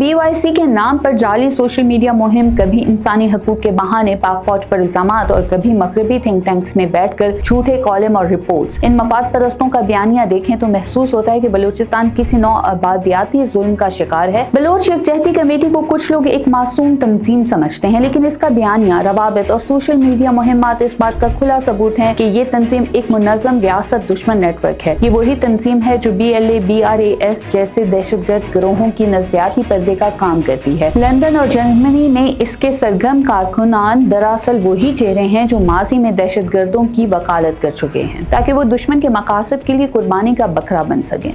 BYC के नाम पर जाली सोशल मीडिया मुहिम, कभी इंसानी हकूक के बहाने पाक फौज पर इल्जामात और कभी मगरबी थिंक टैंक्स में बैठकर झूठे कॉलम और रिपोर्ट्स। इन मफाद परस्तों का बयानिया देखें तो महसूस होता है कि बलूचिस्तान किसी नौ आबादियाती जुल्म का शिकार है। बलोच यकजहती कमेटी को कुछ लोग एक मासूम तंजीम समझते हैं, लेकिन इसका बयानिया, रवाबित और सोशल मीडिया मुहिम्मात इस बात का खुला सबूत है कि ये तंजीम एक मुनज़्ज़म रियासत दुश्मन नेटवर्क है। ये वही तंजीम है जो BLA, BRAS जैसे दहशतगर्द गिरोहों की नजरियाती पर्दे का काम करती है। लंदन और जर्मनी में इसके सरगर्म कारकुनान दरअसल वही चेहरे हैं जो माजी में दहशतगर्दों की वकालत कर चुके हैं ताकि वो दुश्मन के मकासद के लिए कुर्बानी का बकरा बन सकें।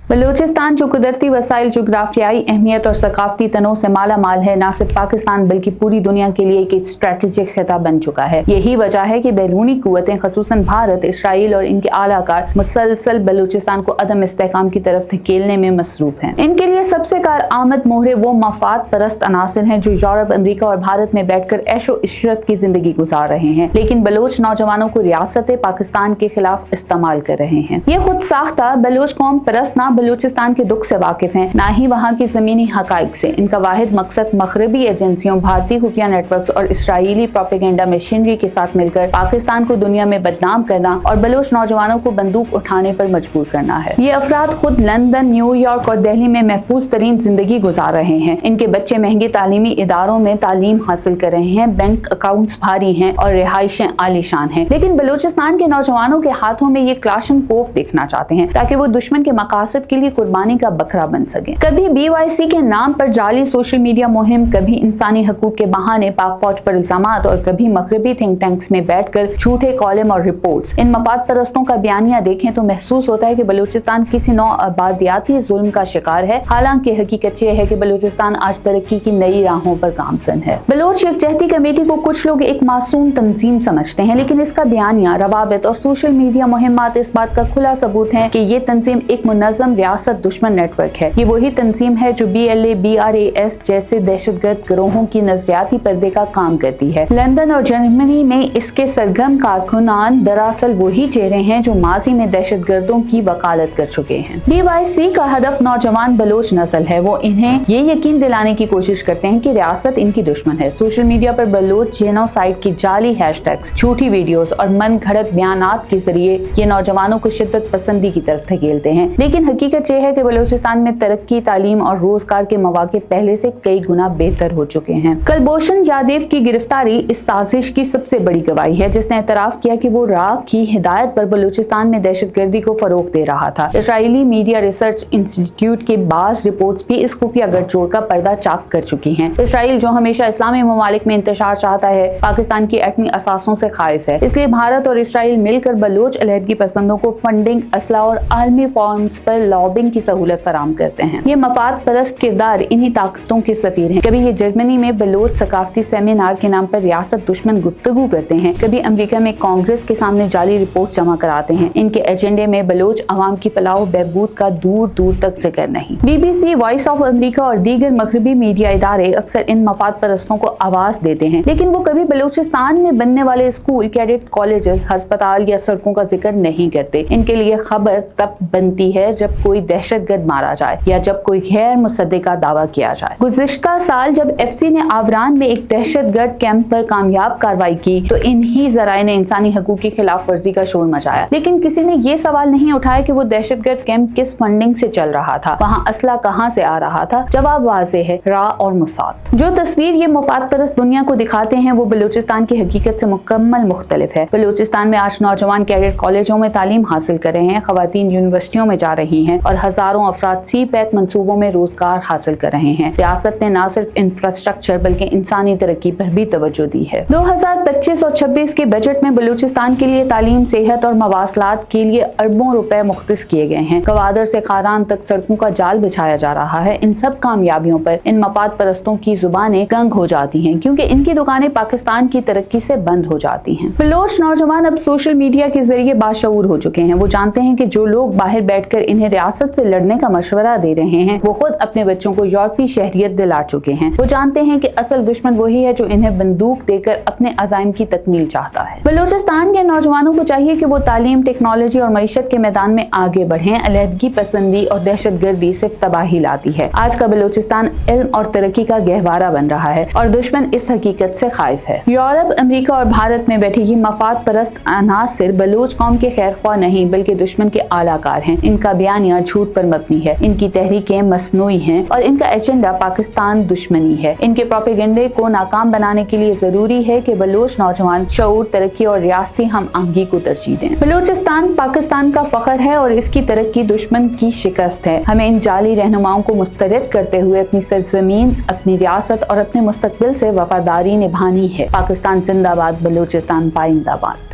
बलूचिस्तान जो कुदरती वसाइल, जोग्राफियाई अहमियत और सकाफती तनों से माला माल है, न सिर्फ पाकिस्तान बल्कि पूरी दुनिया के लिए एक स्ट्रेटेजिक खिता बन चुका है। यही वजह है कि बैरूनी कुव्वतें खसूसन भारत, इसराइल और इनके आलाकार मुसलसल बलूचिस्तान को अदम इस्तेहकाम की तरफ धकेलने में मसरूफ हैं। इनके लिए सबसे कार आमद मोहरे वो मफाद परस्त अनासिर हैं जो यूरोप, अमरीका और भारत में बैठकर ऐशो इशरत की जिंदगी गुजार रहे हैं, लेकिन बलोच नौजवानों को रियासत पाकिस्तान के खिलाफ इस्तेमाल कर रहे हैं। ये खुद साख्ता बलोच कौम परस्त ना बलूचिस्तान के दुख से वाकिफ हैं, ना ही वहाँ की जमीनी हकाइक से। इनका वाहिद मकसद मगरबी एजेंसियों, भारतीय खुफिया नेटवर्क्स और इसराइली प्रोपेगेंडा मशीनरी के साथ मिलकर पाकिस्तान को दुनिया में बदनाम करना और बलोच नौजवानों को बंदूक उठाने पर मजबूर करना है। ये अफराद खुद लंदन, न्यूयॉर्क और दिल्ली में महफूज तरीन जिंदगी गुजार रहे हैं। इनके बच्चे महंगे तालीमी इदारों में तालीम हासिल कर रहे हैं, बैंक अकाउंट्स भारी हैं और रिहाइशें आलीशान हैं, लेकिन बलूचिस्तान के नौजवानों के हाथों में ये क्लाशनकोफ देखना चाहते हैं ताकि वो दुश्मन के मकासद के लिए कुर्बानी का बकरा बन सके। कभी BYC के नाम पर जाली सोशल मीडिया मुहिम, कभी इंसानी हकूक के बहाने पाक फौज पर इल्जामात और कभी मगरबी थिंक टैंक्स में बैठकर झूठे कॉलम और रिपोर्ट्स। इन मफाद परस्तों का बयानिया देखें तो महसूस होता है कि बलूचिस्तान किसी नौ आबादियाती जुल्म का शिकार है। हालांकि हकीकत यह है कि बलूचिस्तान आज तरक्की की नई राहों पर गामजन है। बलोच यकजहती कमेटी को कुछ लोग एक मासूम तंजीम समझते हैं, लेकिन इसका बयानिया, रवाबित और सोशल मीडिया मुहिम्मात इस बात का खुला सबूत है कि ये तंजीम एक मुनज़्ज़म रियासत दुश्मन नेटवर्क है। ये वही तंजीम है जो BLA, BRAS जैसे दहशतगर्द गिरोहों की नजरियाती पर्दे का काम करती है। लंदन और जर्मनी में इसके सरगर्म कारकुनान दरअसल वही चेहरे हैं जो माजी में दहशतगर्दों की वकालत कर चुके हैं। BYC का हदफ नौजवान बलोच नस्ल है। वो इन्हें ये यकीन दिलाने की कोशिश करते हैं कि रियासत इनकी दुश्मन है। सोशल मीडिया पर बलोच जेनोसाइड की जाली हैशटैग्स, झूठी वीडियोस और मन घड़त बयानात के जरिए ये नौजवानों को शिद्दत पसंदी की तरफ धकेलते हैं, लेकिन हकीकत यह है कि बलूचिस्तान में तरक्की, तालीम और रोजगार के मौके पहले से कई गुना बेहतर हो चुके हैं। कुलभूषण जादेव की गिरफ्तारी इस साजिश की सबसे बड़ी गवाही है, जिसने एतराफ किया कि वो राग की हिदायत पर बलूचिस्तान में दहशतगर्दी को फरोग दे रहा था। इसराइली मीडिया रिसर्च इंस्टीट्यूट की बाज़ रिपोर्ट्स भी इस खुफिया गठजोड़ का पर्दा चाक कर चुकी हैं। इसराइल, जो हमेशा इस्लामी ममालिक में इंतशार चाहता है, पाकिस्तान की एटमी असासों से खाइफ है। इसलिए भारत और इसराइल मिलकर बलोच अलहदगी पसंदों को फंडिंग, असला और आलमी फॉर्म्स पर लॉबिंग की सहूलत फराम करते हैं। ये मफाद परस्त किरदार इन्हीं ताकतों के सफीर हैं। कभी ये जर्मनी में बलोच सकाफती सेमिनार के नाम पर रियासत दुश्मन गुफ्तगू करते हैं, कभी अमेरिका में कांग्रेस के सामने जाली रिपोर्ट जमा कराते हैं। इनके एजेंडे में बलोच अवाम की फलाह बहबूद का दूर दूर तक जिक्र नहीं। BBC, वॉइस ऑफ अमेरिका और दीगर मगरबी मीडिया इदारे अक्सर इन मफाद परस्तों को आवाज देते हैं, लेकिन वो कभी बलूचिस्तान में बनने वाले स्कूल, कैडेट कॉलेजेस, अस्पताल या सड़कों का जिक्र नहीं करते। इनके लिए खबर तब बनती है जब कोई दहशतगर्द मारा जाए या जब कोई गैर मुसद्दिका दावा किया जाए। गुज़िश्ता साल जब FC ने आवरान में एक दहशतगर्द कैंप पर कामयाब कार्रवाई की तो इन्हीं ज़राए ने इंसानी हकूक़ की खिलाफ वर्जी का शोर मचाया, लेकिन किसी ने ये सवाल नहीं उठाया कि वो दहशतगर्द कैंप किस फंडिंग से चल रहा था, वहाँ असला कहाँ से आ रहा था। जवाब वाज़ेह है, रा और मुसाद। जो तस्वीर ये मफाद परस्त दुनिया को दिखाते हैं वो बलूचिस्तान की हकीकत से मुकम्मल मुख्तलिफ है। बलूचिस्तान में आज नौजवान कैडेट कॉलेजों में तालीम हासिल कर रहे हैं, खवातीन यूनिवर्सिटियों में जा रही हैं और हजारों अफराद CPEC मंसूबों में रोजगार हासिल कर रहे हैं। रियासत ने न सिर्फ इंफ्रास्ट्रक्चर बल्कि इंसानी तरक्की पर भी तवज्जो दी है। 2025 और 26 के बजट में बलूचिस्तान के लिए तालीम, सेहत और मवासलात के लिए अरबों रुपए मुख्तस किए गए हैं। गवादर से खारान तक सड़कों का जाल बिछाया जा रहा है। इन सब कामयाबियों पर इन मफाद परस्तों की जुबानें गंग हो जाती हैं, क्योंकि इनकी दुकानें पाकिस्तान की तरक्की से बंद हो जाती हैं। बलोच नौजवान अब सोशल मीडिया के जरिए बाशऊर हो चुके हैं। वो जानते हैं कि जो लोग बाहर बैठकर इन्हें रियासत से लड़ने का मशवरा दे रहे हैं, वो खुद अपने बच्चों को यूरोपीय शहरियत दिला चुके हैं। वो जानते हैं कि असल दुश्मन वही है जो इन्हें बंदूक देकर अपने अज़ाइम की तकमील चाहता है। बलूचिस्तान के नौजवानों को चाहिए कि वो तालीम, टेक्नोलॉजी और मईशत के मैदान में आगे बढ़ें। अलहदगी पसंदी और दहशतगर्दी सिर्फ तबाही लाती है। आज का बलूचिस्तान इल्म और तरक्की का गहवारा बन रहा है और दुश्मन इस हकीकत से खाइफ है। यूरोप, अमेरिका और भारत में बैठे ये मफाद परस्त अनासिर बलूच कौम के खैरख्वाह नहीं बल्कि दुश्मन के आलाकार हैं। इनका बयानिया झूठ पर मबनी है, इनकी तहरीकें मसनूई हैं और इनका एजेंडा पाकिस्तान दुश्मनी है। इनके प्रोपेगेंडे को नाकाम बनाने के लिए जरूरी है कि बलूच नौजवान शऊर, तरक्की और रियासती हम आहंगी को तरजीह दें। बलूचिस्तान पाकिस्तान का फख्र है और इसकी तरक्की दुश्मन की शिकस्त है। हमें इन जाली रहनुमाओं को मुस्तरद करते हुए अपनी सरजमीन, अपनी रियासत और अपने मुस्तकबिल से वफादारी निभानी है। पाकिस्तान जिंदाबाद, बलूचिस्तान पाइंदाबाद।